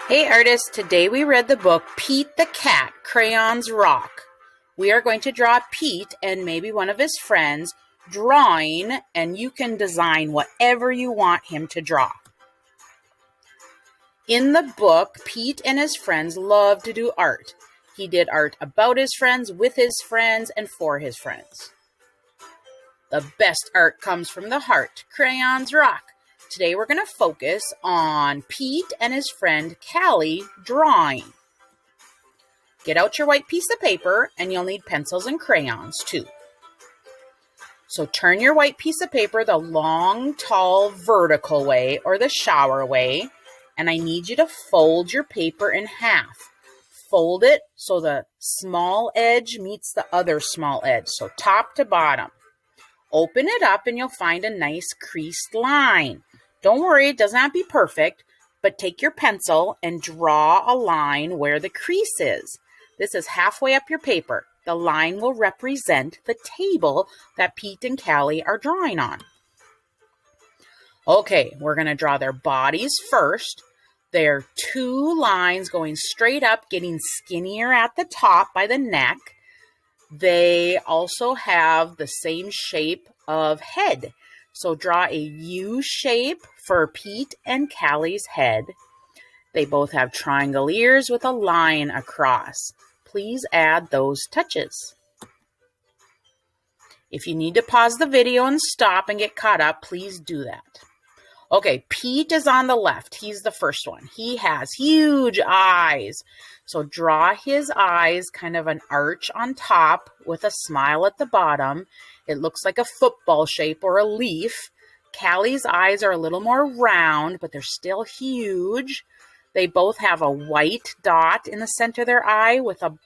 Hey artists, today we read the book Pete the Cat, Crayons Rock. We are going to draw Pete and maybe one of his friends drawing, and you can design whatever you want him to draw. In the book, Pete and his friends love to do art. He did art about his friends, with his friends, and for his friends. The best art comes from the heart. Crayons rock. Today we're going to focus on Pete and his friend Callie drawing. Get out your white piece of paper, and you'll need pencils and crayons too. So turn your white piece of paper the long, tall, vertical way or the shower way, and I need you to fold your paper in half. Fold it so the small edge meets the other small edge, so top to bottom. Open it up and you'll find a nice creased line. Don't worry, it doesn't have to be perfect, but take your pencil and draw a line where the crease is. This is halfway up your paper. The line will represent the table that Pete and Callie are drawing on. Okay, we're going to draw their bodies first. There are two lines going straight up, getting skinnier at the top by the neck. They also have the same shape of head. So draw a U shape for Pete and Callie's head. They both have triangle ears with a line across. Please add those touches. If you need to pause the video and stop and get caught up, please do that. Okay, Pete is on the left. He's the first one. He has huge eyes. So draw his eyes, kind of an arch on top with a smile at the bottom. It looks like a football shape or a leaf. Callie's eyes are a little more round, but they're still huge. They both have a white dot in the center of their eye with a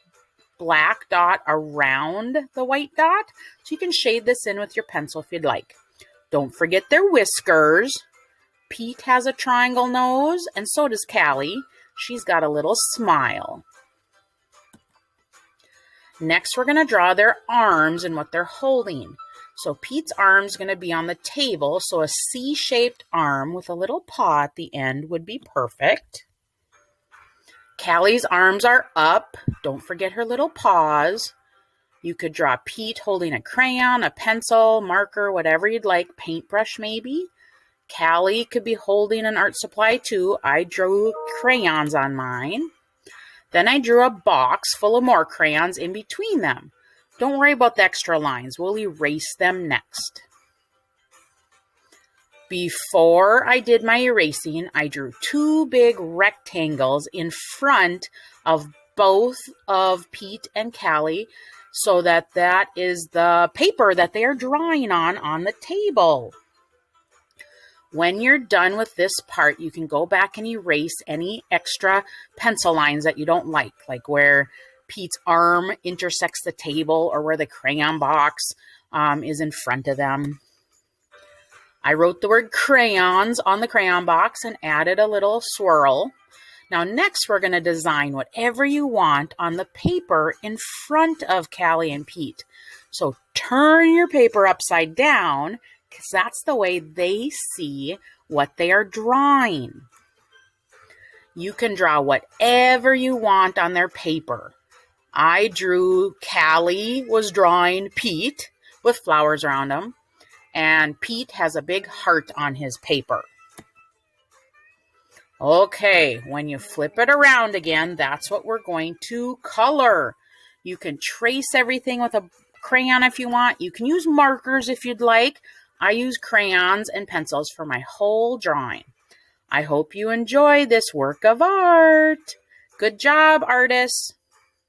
black dot around the white dot. So you can shade this in with your pencil if you'd like. Don't forget their whiskers. Pete has a triangle nose, and so does Callie. She's got a little smile. Next, we're going to draw their arms and what they're holding. So Pete's arm's going to be on the table, so a C-shaped arm with a little paw at the end would be perfect. Callie's arms are up. Don't forget her little paws. You could draw Pete holding a crayon, a pencil, marker, whatever you'd like, paintbrush maybe. Callie could be holding an art supply too. I drew crayons on mine. Then I drew a box full of more crayons in between them. Don't worry about the extra lines. We'll erase them next. Before I did my erasing, I drew two big rectangles in front of both of Pete and Callie so that is the paper that they are drawing on the table. When you're done with this part, you can go back and erase any extra pencil lines that you don't like where Pete's arm intersects the table or where the crayon box is in front of them. I wrote the word crayons on the crayon box and added a little swirl. Now next we're going to design whatever you want on the paper in front of Callie and Pete. So turn your paper upside down, because that's the way they see what they are drawing. You can draw whatever you want on their paper. I drew Callie was drawing Pete with flowers around him, and Pete has a big heart on his paper. Okay, when you flip it around again, that's what we're going to color. You can trace everything with a crayon if you want. You can use markers if you'd like. I use crayons and pencils for my whole drawing. I hope you enjoy this work of art. Good job, artists.